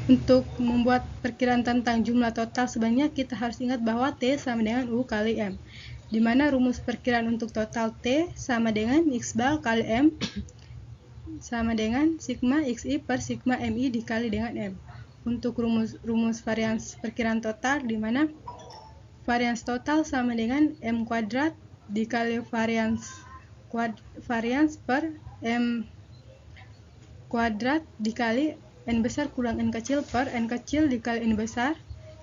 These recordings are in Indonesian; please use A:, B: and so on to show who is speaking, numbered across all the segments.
A: Untuk membuat perkiraan tentang jumlah total sebanyak, kita harus ingat bahwa T sama dengan U kali M, di mana rumus perkiraan untuk total T sama dengan X bar kali M sama dengan sigma XI per sigma MI dikali dengan M. Untuk rumus varians perkiraan total, di mana varians total sama dengan M kuadrat dikali varians per M kuadrat dikali N besar kurang N kecil per N kecil dikali N besar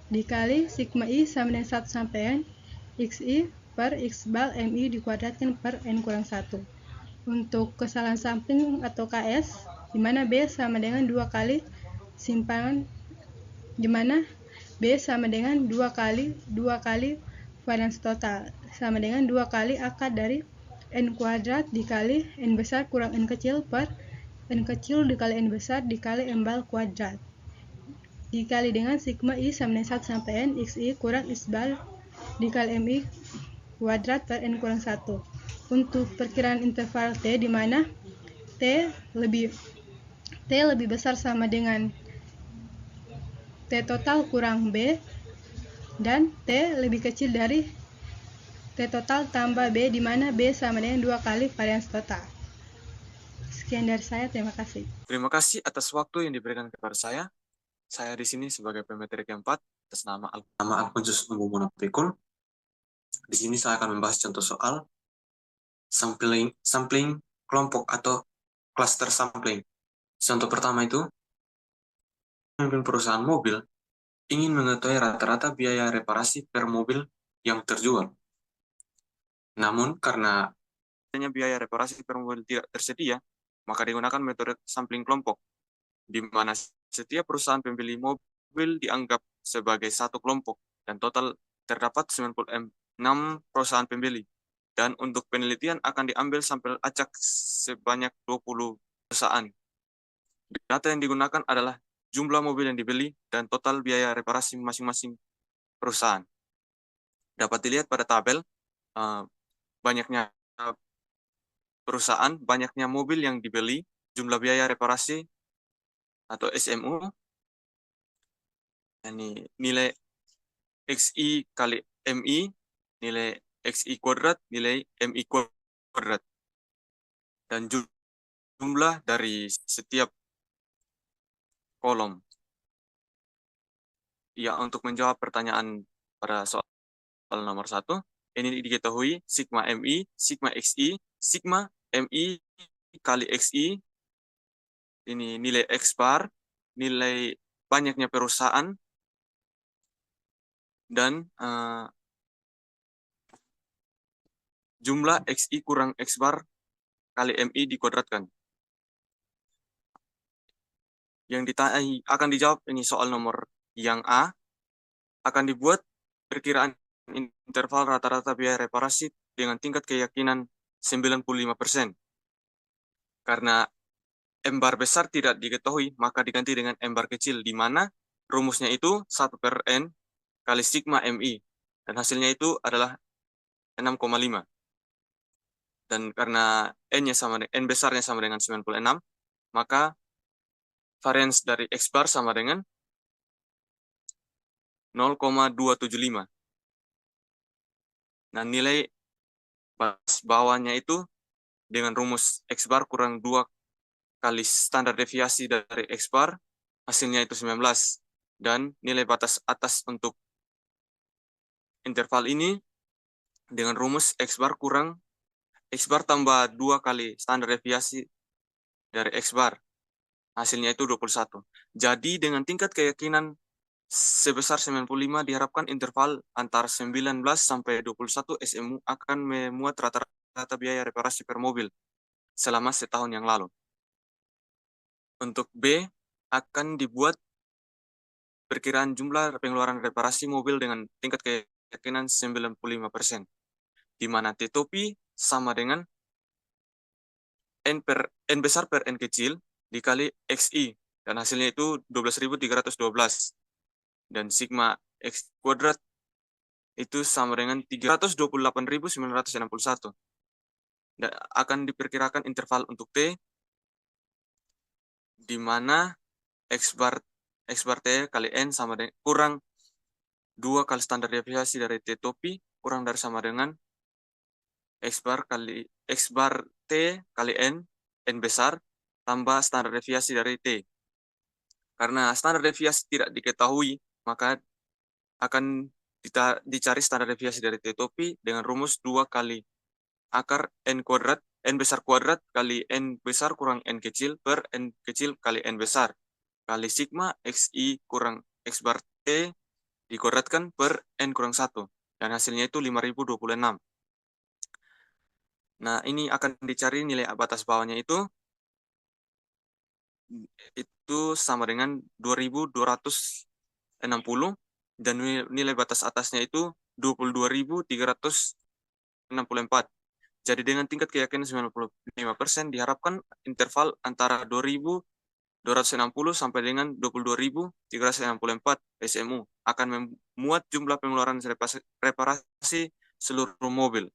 A: dikali sigma I sama dengan 1 sampai N XI per X bar MI dikuadratkan per N kurang 1. Untuk kesalahan sampling atau KS, di mana B sama dengan 2 kali simpangan, di mana B sama dengan 2 kali varians total, sama dengan 2 kali akar dari N kuadrat dikali N besar kurang N kecil per N kecil dikali N besar dikali M bar kuadrat dikali dengan sigma I sama dengan 1 sampai N XI kurang X bar dikali MI kuadrat per N kurang 1. Untuk perkiraan interval T, di mana T lebih besar sama dengan T total kurang B dan T lebih kecil dari T total tambah B, di mana B sama dengan 2 kali varians total. Sekian dari saya, terima kasih.
B: Terima kasih atas waktu yang diberikan kepada saya. Saya di sini sebagai pemateri keempat atas nama Alfonsus Umumunapikul. Di sini saya akan membahas contoh soal sampling kelompok atau cluster sampling. Contoh pertama itu, pemimpin perusahaan mobil ingin mengetahui rata-rata biaya reparasi per mobil yang terjual. Namun karena biaya reparasi per mobil tidak tersedia, maka digunakan metode sampling kelompok, di mana setiap perusahaan pembeli mobil dianggap sebagai satu kelompok dan total terdapat 96 perusahaan pembeli. Dan untuk penelitian akan diambil sampel acak sebanyak 20 perusahaan. Data yang digunakan adalah jumlah mobil yang dibeli dan total biaya reparasi masing-masing perusahaan. Dapat dilihat pada tabel banyaknya perusahaan, banyaknya mobil yang dibeli, jumlah biaya reparasi atau SMU, ini nilai XI kali MI, nilai XI kuadrat, nilai MI kuadrat. Dan jumlah dari setiap kolom. Ya, untuk menjawab pertanyaan pada soal nomor 1, ini diketahui sigma MI, sigma XI, sigma MI kali XI, ini nilai X bar, nilai banyaknya perusahaan, dan jumlah XI kurang X bar kali MI dikuadratkan. Yang akan dijawab ini soal nomor yang A, akan dibuat perkiraan interval rata-rata biaya reparasi dengan tingkat keyakinan 95%. Karena M bar besar tidak diketahui, maka diganti dengan M bar kecil, di mana rumusnya itu 1 per N kali sigma MI. Dan hasilnya itu adalah 6,5. Dan karena N besarnya sama dengan 96, maka varians dari X bar sama dengan 0,275. Nah, nilai bawahnya itu dengan rumus X bar kurang 2 kali standar deviasi dari X bar, hasilnya itu 19. Dan nilai batas atas untuk interval ini dengan rumus X bar kurang X bar tambah 2 kali standar deviasi dari X bar. Hasilnya itu 21. Jadi dengan tingkat keyakinan sebesar 95 diharapkan interval antara 19 sampai 21 SMU akan memuat rata-rata biaya reparasi per mobil selama setahun yang lalu. Untuk B, akan dibuat perkiraan jumlah pengeluaran reparasi mobil dengan tingkat keyakinan 95%, di mana T topi sama dengan N besar per N kecil dikali XI, dan hasilnya itu 12.312. Dan sigma X kuadrat itu sama dengan 328.961. Dan akan diperkirakan interval untuk T, di mana X bar X bar T kali N sama dengan kurang 2 kali standar deviasi dari T topi kurang dari sama dengan X bar T kali N besar, tambah standar deviasi dari T. Karena standar deviasi tidak diketahui, maka akan dicari standar deviasi dari T topi dengan rumus 2 kali akar N kuadrat, N besar kuadrat kali N besar kurang N kecil per N kecil kali N besar, kali sigma XI kurang X bar T dikuadratkan per N kurang 1. Dan hasilnya itu 5026. Nah, ini akan dicari nilai batas bawahnya itu sama dengan 2260 dan nilai batas atasnya itu 22.364. Jadi dengan tingkat keyakinan 95% diharapkan interval antara 2.260 sampai dengan 22.364 SMU akan memuat jumlah pengeluaran reparasi seluruh mobil.